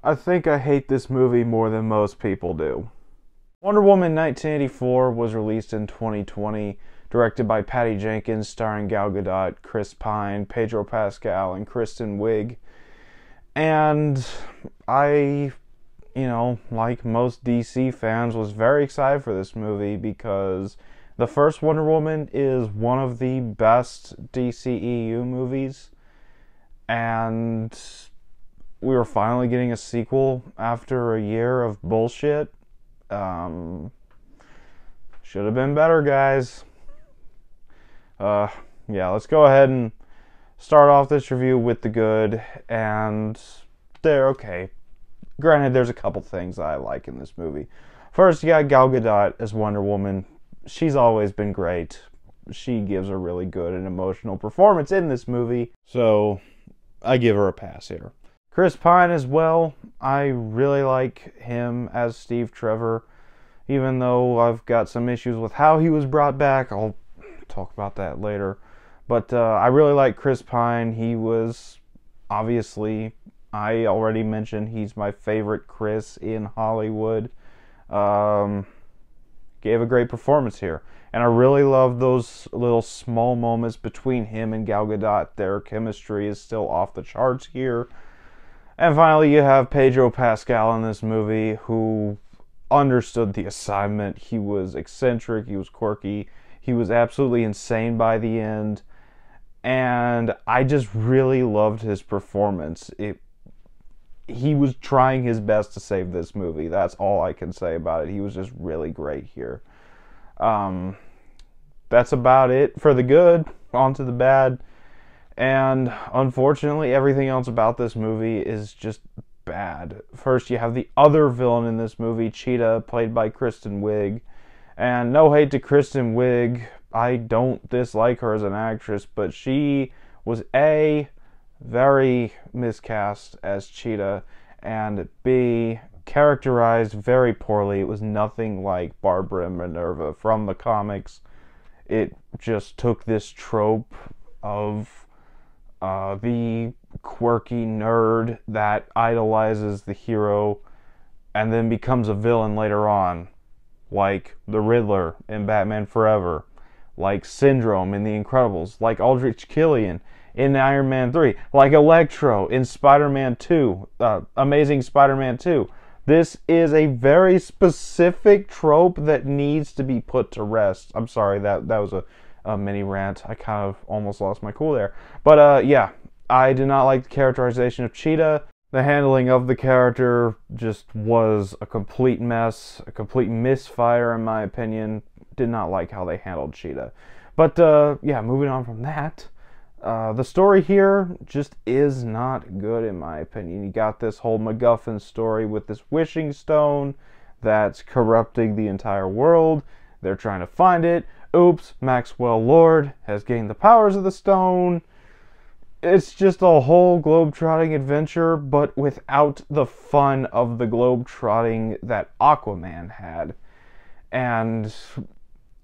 I think I hate this movie more than most people do. Wonder Woman 1984 was released in 2020, directed by Patty Jenkins, starring Gal Gadot, Chris Pine, Pedro Pascal, and Kristen Wiig. And I, like most DC fans, was very excited for this movie because the first Wonder Woman is one of the best DCEU movies, and we were finally getting a sequel after a year of bullshit. Should have been better, guys. Yeah, let's go ahead and start off this review with the good, and they're okay. Granted, there's a couple things I like in this movie. First, you got Gal Gadot as Wonder Woman. She's always been great. She gives a really good and emotional performance in this movie, so I give her a pass here. Chris Pine as well. I really like him as Steve Trevor, even though I've got some issues with how he was brought back. I'll talk about that later. But I really like Chris Pine. He was, obviously, I already mentioned, he's my favorite Chris in Hollywood. Gave a great performance here. And I really love those little small moments between him and Gal Gadot. Their chemistry is still off the charts here. And finally, you have Pedro Pascal in this movie, who understood the assignment. He was eccentric, he was quirky, he was absolutely insane by the end, and I just really loved his performance. He was trying his best to save this movie. That's all I can say about it. He was just really great here. That's about it for the good. On to the bad. And unfortunately, everything else about this movie is just bad. First, you have the other villain in this movie, Cheetah, played by Kristen Wiig. And no hate to Kristen Wiig. I don't dislike her as an actress, but she was A, very miscast as Cheetah, and B, characterized very poorly. It was nothing like Barbara and Minerva from the comics. It just took this trope of the quirky nerd that idolizes the hero and then becomes a villain later on, like the Riddler in Batman Forever, like Syndrome in The Incredibles, like Aldrich Killian in Iron Man 3, like Electro in Spider-Man 2, Amazing Spider-Man 2. This is a very specific trope that needs to be put to rest. I'm sorry, that was a mini rant. I kind of almost lost my cool there. But yeah, I did not like the characterization of Cheetah. The handling of the character just was a complete mess, a complete misfire in my opinion. Did not like how they handled Cheetah. But yeah, moving on from that, the story here just is not good in my opinion. You got this whole MacGuffin story with this wishing stone that's corrupting the entire world. They're trying to find it. Oops, Maxwell Lord has gained the powers of the stone. It's just a whole globe-trotting adventure, but without the fun of the globe-trotting that Aquaman had. And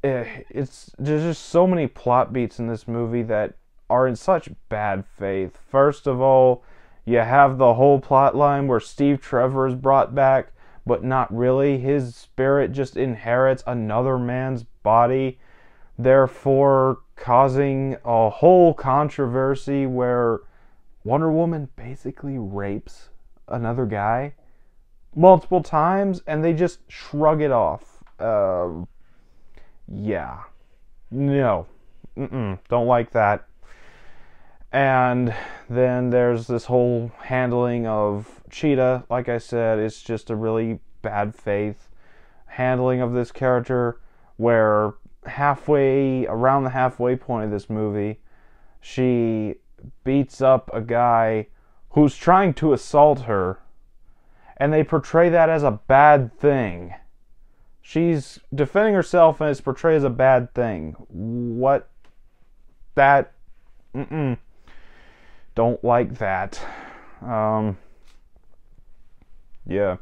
there's just so many plot beats in this movie that are in such bad faith. First of all, you have the whole plot line where Steve Trevor is brought back, but not really. His spirit just inherits another man's body, therefore causing a whole controversy where Wonder Woman basically rapes another guy multiple times, and they just shrug it off. Yeah. No. Don't like that. And then there's this whole handling of Cheetah. Like I said, it's just a really bad faith handling of this character, where around the halfway point of this movie, she beats up a guy who's trying to assault her, and they portray that as a bad thing. She's defending herself and it's portrayed as a bad thing. What? That? Don't like that. Yeah.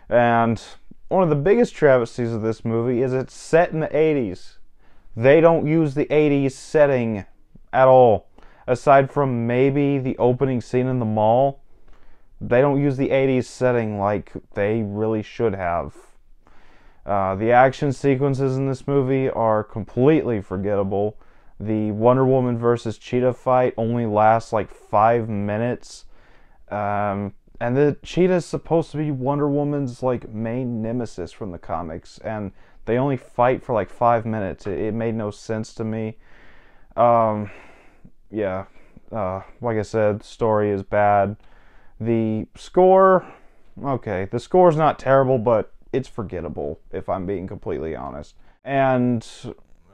And one of the biggest travesties of this movie is it's set in the 80s. They don't use the 80s setting at all. Aside from maybe the opening scene in the mall, they don't use the 80s setting like they really should have. The action sequences in this movie are completely forgettable. The Wonder Woman versus Cheetah fight only lasts like 5 minutes. And the Cheetah is supposed to be Wonder Woman's like main nemesis from the comics, and they only fight for like 5 minutes. It made no sense to me. Yeah, like I said, the story is bad. The score, okay, the score's not terrible, but it's forgettable, if I'm being completely honest. And,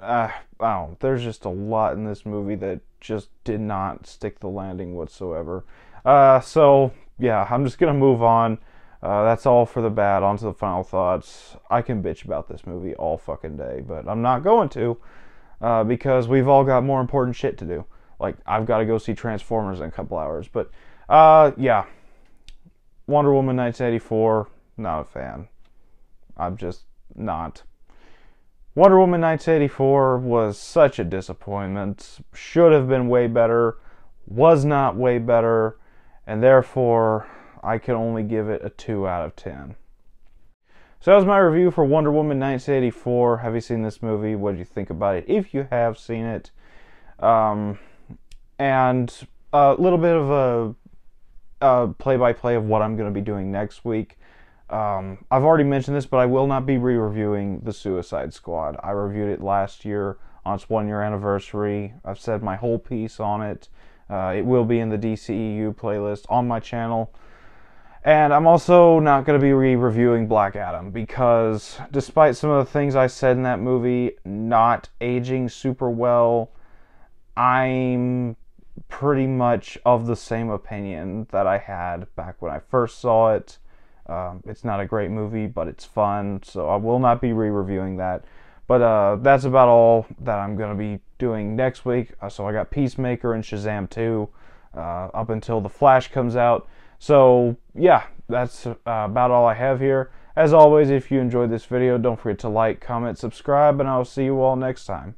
I don't know, there's just a lot in this movie that just did not stick the landing whatsoever. So, yeah, I'm just gonna move on. That's all for the bad. On to the final thoughts. I can bitch about this movie all fucking day, but I'm not going to, because we've all got more important shit to do. Like, I've got to go see Transformers in a couple hours. But, yeah. Wonder Woman 1984, not a fan. I'm just not. Wonder Woman 1984 was such a disappointment. Should have been way better. Was not way better. And therefore, I can only give it a 2 out of 10. So that was my review for Wonder Woman 1984. Have you seen this movie? What did you think about it? If you have seen it. And a little bit of a play-by-play of what I'm going to be doing next week. I've already mentioned this, but I will not be re-reviewing The Suicide Squad. I reviewed it last year on its 1-year anniversary. I've said my whole piece on it. It will be in the DCEU playlist on my channel. And I'm also not going to be re-reviewing Black Adam, because despite some of the things I said in that movie not aging super well, I'm pretty much of the same opinion that I had back when I first saw it. It's not a great movie, but it's fun, so I will not be re-reviewing that. But that's about all that I'm going to be doing next week. So I got Peacemaker and Shazam 2 up until The Flash comes out. So yeah, that's about all I have here. As always, if you enjoyed this video, don't forget to like, comment, subscribe, and I'll see you all next time.